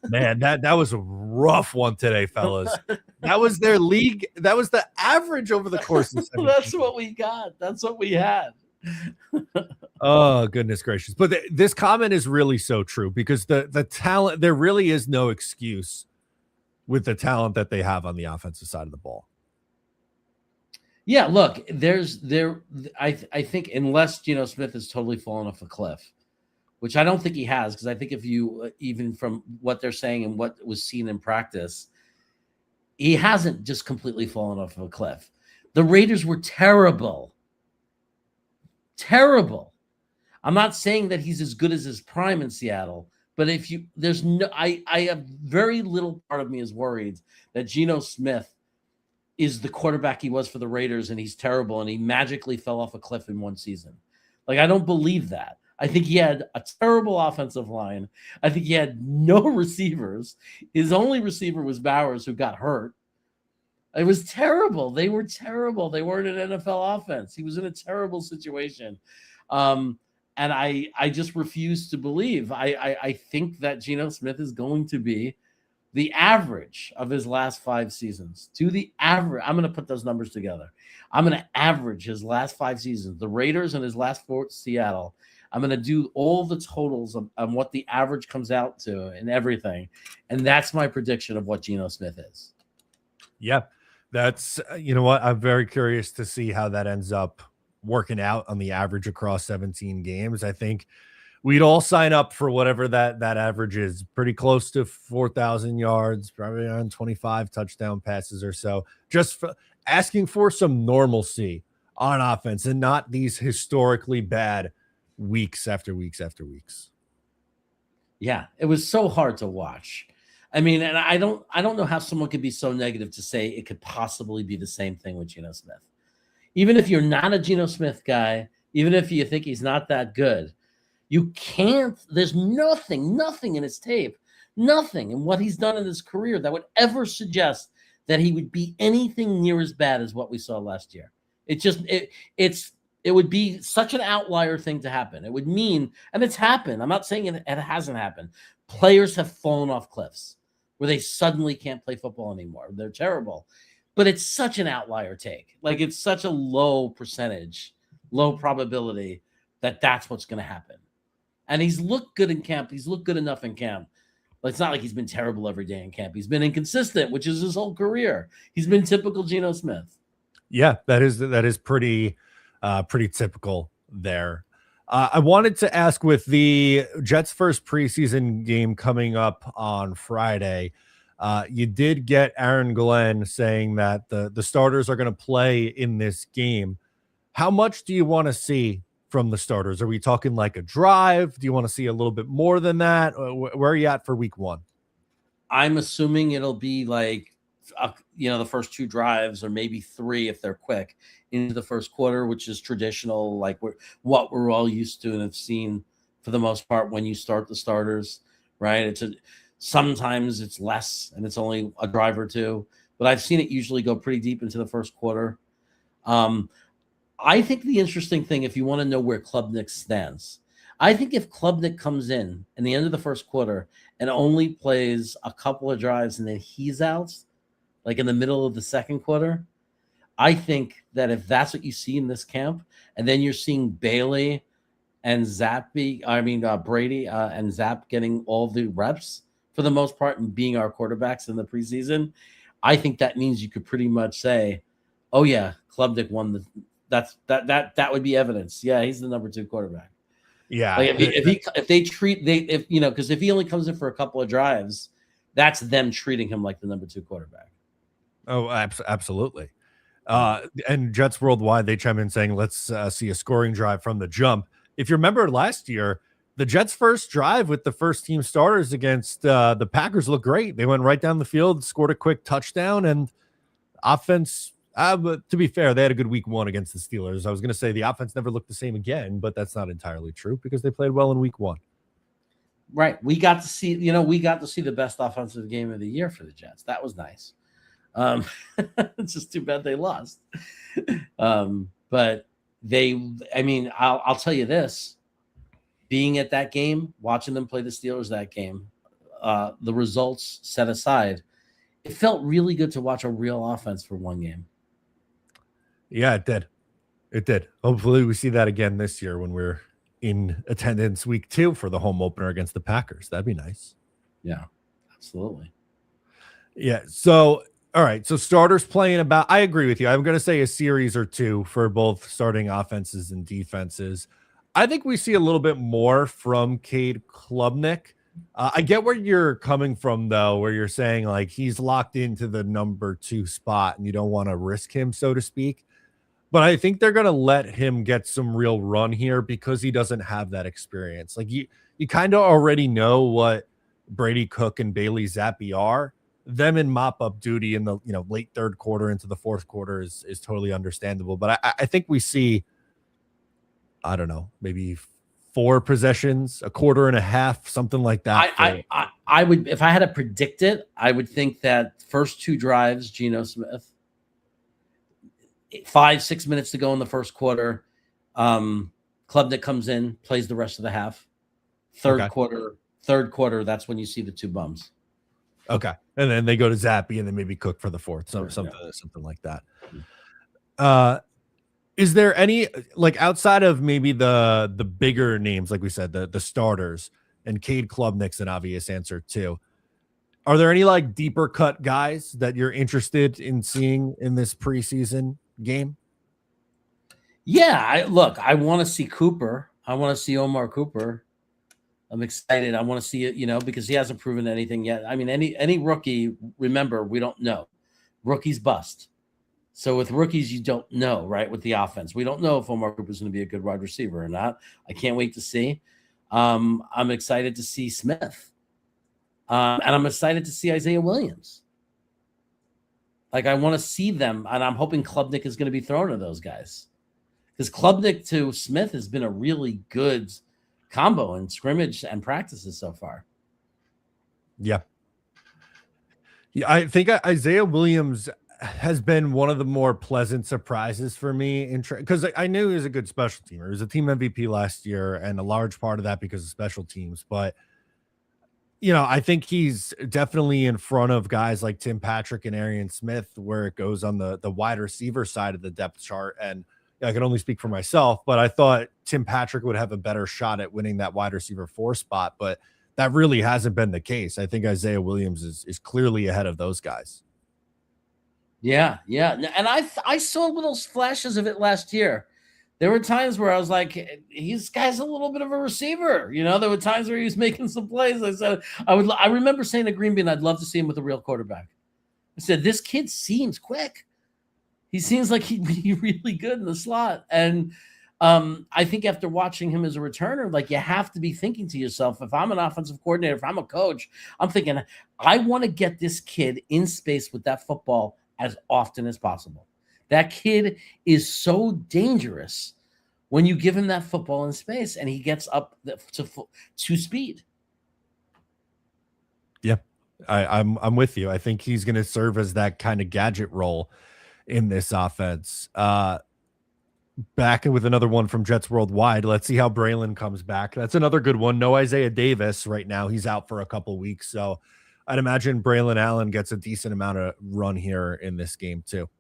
man, that was a rough one today, fellas. That was their league. That was the average over the course of 17. That's what we got. That's what we had. Oh, goodness gracious. But this comment is really so true because the talent, there really is no excuse with the talent that they have on the offensive side of the ball. Yeah, look, I think unless Geno Smith has totally fallen off a cliff, which I don't think he has, because I think if you even from what they're saying and what was seen in practice, he hasn't just completely fallen off of a cliff. The Raiders were terrible. Terrible. I'm not saying that he's as good as his prime in Seattle, but I have very little part of me is worried that Geno Smith is the quarterback he was for the Raiders and he's terrible and he magically fell off a cliff in one season. Like, I don't believe that. I think he had a terrible offensive line. I think he had no receivers. His only receiver was Bowers, who got hurt. It was terrible. They were terrible. They weren't an NFL offense. He was in a terrible situation. And I just refuse to believe. I think that Geno Smith is going to be the average of his last 5 seasons. To the average, I'm going to put those numbers together. I'm going to average his last 5 seasons, the Raiders and his last 4 Seattle. I'm going to do all the totals on what the average comes out to and everything. And that's my prediction of what Geno Smith is. Yeah, that's, you know what, I'm very curious to see how that ends up working out on the average across 17 games. I think we'd all sign up for whatever that average is, pretty close to 4,000 yards, probably around 25 touchdown passes or so, just for asking for some normalcy on offense and not these historically bad weeks after weeks after weeks. Yeah, it was so hard to watch. I mean, and I don't know how someone could be so negative to say it could possibly be the same thing with Geno Smith. Even if you're not a Geno Smith guy, even if you think he's not that good, you can't, there's nothing in his tape, nothing in what he's done in his career that would ever suggest that he would be anything near as bad as what we saw last year. It would be such an outlier thing to happen. It would mean, and it's happened. I'm not saying it hasn't happened. Players have fallen off cliffs where they suddenly can't play football anymore. They're terrible. But it's such an outlier take. Like, it's such a low percentage, low probability that that's what's going to happen. And he's looked good in camp. He's looked good enough in camp. But it's not like he's been terrible every day in camp. He's been inconsistent, which is his whole career. He's been typical Geno Smith. Yeah, that is pretty typical there. I wanted to ask, with the Jets' first preseason game coming up on Friday, you did get Aaron Glenn saying that the starters are going to play in this game. How much do you want to see from the starters? Are we talking like a drive? Do you want to see a little bit more than that? Where are you at for week 1? I'm assuming it'll be like, the first 2 drives, or maybe 3 if they're quick, into the first quarter, which is traditional, like what we're all used to and have seen for the most part when you start the starters, right? Sometimes it's less and it's only a drive or 2, but I've seen it usually go pretty deep into the first quarter. I think the interesting thing, if you want to know where Klubnik stands, I think if Klubnik comes in the end of the first quarter and only plays a couple of drives and then he's out, like in the middle of the second quarter, I think that if that's what you see in this camp, and then you're seeing Bailey and Brady and Zapp getting all the reps for the most part and being our quarterbacks in the preseason, I think that means you could pretty much say, oh yeah, Klubnik won that would be evidence. Yeah, he's the number 2 quarterback. Yeah. Like because if he only comes in for a couple of drives, that's them treating him like the number 2 quarterback. Oh, absolutely. And Jets Worldwide, they chime in saying, let's see a scoring drive from the jump. If you remember last year, the Jets' first drive with the first team starters against the Packers looked great. They went right down the field, scored a quick touchdown, and offense, but to be fair, they had a good week 1 against the Steelers. I was going to say the offense never looked the same again, but that's not entirely true because they played well in week 1. Right. We got to see the best offensive game of the year for the Jets. That was nice. It's just too bad they lost. But I'll tell you this, being at that game, watching them play the Steelers that game, the results set aside, it felt really good to watch a real offense for one game. Yeah, it did. It did. Hopefully we see that again this year when we're in attendance week 2 for the home opener against the Packers. That'd be nice. Yeah, absolutely. Yeah. So, all right. So starters playing about, I agree with you. I'm going to say a series or two for both starting offenses and defenses. I think we see a little bit more from Cade Klubnik. I get where you're coming from, though, where you're saying like he's locked into the number 2 spot and you don't want to risk him, so to speak. But I think they're going to let him get some real run here because he doesn't have that experience. Like you kind of already know what Brady Cook and Bailey Zappi are. Them in mop up duty in the late third quarter into the fourth quarter is totally understandable. But I think we see, I don't know, maybe 4 possessions, a quarter and a half, something like that. I would, if I had to predict it, I would think that first 2 drives, Geno Smith, 5-6 minutes to go in the first quarter. Klubnik comes in, plays the rest of the half. Third quarter, that's when you see the 2 bums. Okay. And then they go to Zappi and then maybe Cook for the fourth. Something like that. Is there any, like, outside of maybe the bigger names, like we said, the starters, and Cade Klubnik's an obvious answer too. Are there any like deeper cut guys that you're interested in seeing in this preseason game? Yeah, I want to see Cooper. I want to see Omar Cooper. I'm excited. I want to see it, because he hasn't proven anything yet. I mean, any rookie, remember, we don't know. Rookies bust. So with rookies, you don't know, right? With the offense, we don't know if Omar Cooper is going to be a good wide receiver or not. I can't wait to see. I'm excited to see Smith. And I'm excited to see Isaiah Williams. Like, I want to see them, and I'm hoping Klubnik is going to be thrown to those guys. Because Klubnik to Smith has been a really good combo in scrimmage and practices so far. Yeah. I think Isaiah Williams has been one of the more pleasant surprises for me because I knew he was a good special teamer. He was a team MVP last year, and a large part of that because of special teams. But I think he's definitely in front of guys like Tim Patrick and Arian Smith, where it goes on the wide receiver side of the depth chart. And I can only speak for myself, but I thought Tim Patrick would have a better shot at winning that wide receiver 4 spot, but that really hasn't been the case. I think Isaiah Williams is clearly ahead of those guys. Yeah. And I saw little flashes of it last year. There were times where I was like, "This guy's a little bit of a receiver." There were times where he was making some plays. I said, I remember saying to Green Bean, I'd love to see him with a real quarterback. I said, this kid seems quick. He seems like he'd be really good in the slot. And I think after watching him as a returner, like, you have to be thinking to yourself, if I'm an offensive coordinator, if I'm a coach, I'm thinking, I want to get this kid in space with that football as often as possible. That kid is so dangerous when you give him that football in space and he gets up to speed. Yeah, I'm with you. I think he's going to serve as that kind of gadget role in this offense. Back with another one from Jets Worldwide. Let's see how Braylon comes back. That's another good one. No Isaiah Davis right now. He's out for a couple weeks. So I'd imagine Braylon Allen gets a decent amount of run here in this game too.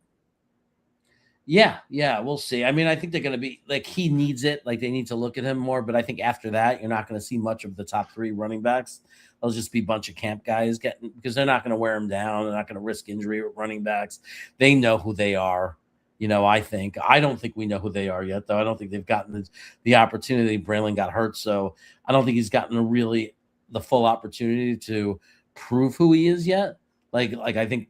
Yeah, we'll see. I mean, I think they're going to be like, he needs it. Like, they need to look at him more. But I think after that, you're not going to see much of the top 3 running backs. They'll just be a bunch of camp guys because they're not going to wear him down. They're not going to risk injury with running backs. They know who they are. I don't think we know who they are yet, though. I don't think they've gotten the opportunity. Braylon got hurt, so I don't think he's gotten the full opportunity to prove who he is yet. Like I think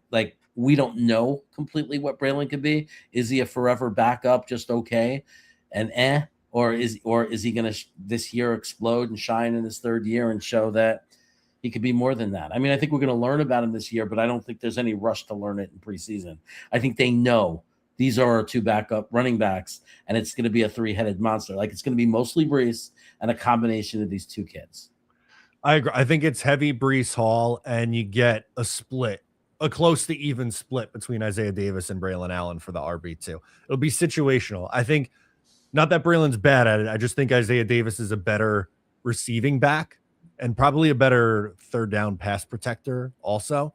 we don't know completely what Braylon could be. Is he a forever backup, just okay, and or is he going to this year explode and shine in his 3rd year and show that he could be more than that? I mean, I think we're going to learn about him this year, but I don't think there's any rush to learn it in preseason. I think they know these are our 2 backup running backs, and it's going to be a 3-headed monster. Like, it's going to be mostly Brees and a combination of these 2 kids. I agree. I think it's heavy Brees Hall, and you get a close to even split between Isaiah Davis and Braylon Allen for the RB2. It'll be situational. I think, not that Braylon's bad at it. I just think Isaiah Davis is a better receiving back and probably a better 3rd down pass protector also.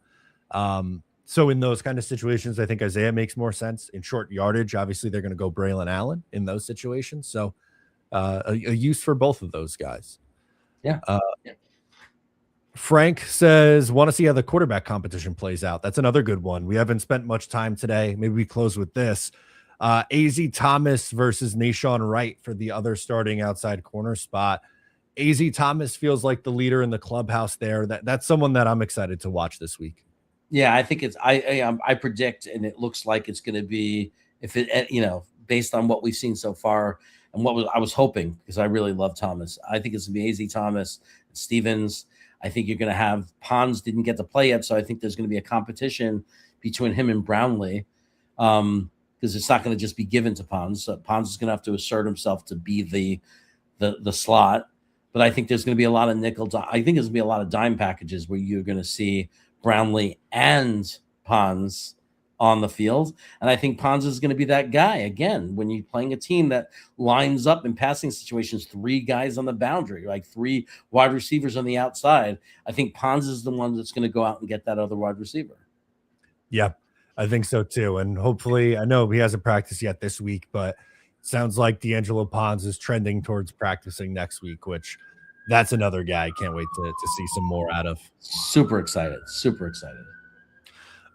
So in those kind of situations, I think Isaiah makes more sense. In short yardage, obviously they're going to go Braylon Allen in those situations. So a use for both of those guys. Yeah. Frank says, want to see how the quarterback competition plays out. That's another good one. We haven't spent much time today. Maybe we close with this. AZ Thomas versus Nashawn Wright for the other starting outside corner spot. AZ Thomas feels like the leader in the clubhouse there. That's someone that I'm excited to watch this week. Yeah, I think it's I predict, and it looks like it's going to be, if it, based on what we've seen so far and I was hoping, because I really love Thomas. I think it's going to be AZ Thomas, Stevens. I think you're going to have Pons didn't get to play yet, so I think there's going to be a competition between him and Brownlee, because it's not going to just be given to Pons. Pons is going to have to assert himself to be the slot. But I think there's going to be a lot of nickel. I think there's going to be a lot of dime packages where you're going to see Brownlee and Pons on the field. And I think Pons is going to be that guy. Again, when you're playing a team that lines up in passing situations, 3 guys on the boundary, like 3 wide receivers on the outside, I think Pons is the one that's going to go out and get that other wide receiver. Yeah, I think so too. And hopefully, I know he hasn't practiced yet this week, but sounds like D'Angelo Pons is trending towards practicing next week, which that's another guy I can't wait to see some more out of. Super excited. Super excited.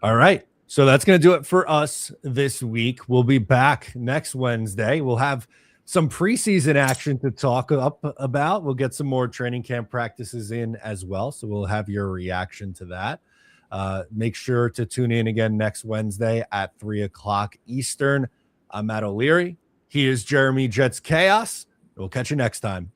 All right. So that's going to do it for us this week. We'll be back next Wednesday. We'll have some preseason action to talk about. We'll get some more training camp practices in as well. So we'll have your reaction to that. Make sure to tune in again next Wednesday at 3:00 Eastern. I'm Matt O'Leary. He is Jeremy Jets Chaos. We'll catch you next time.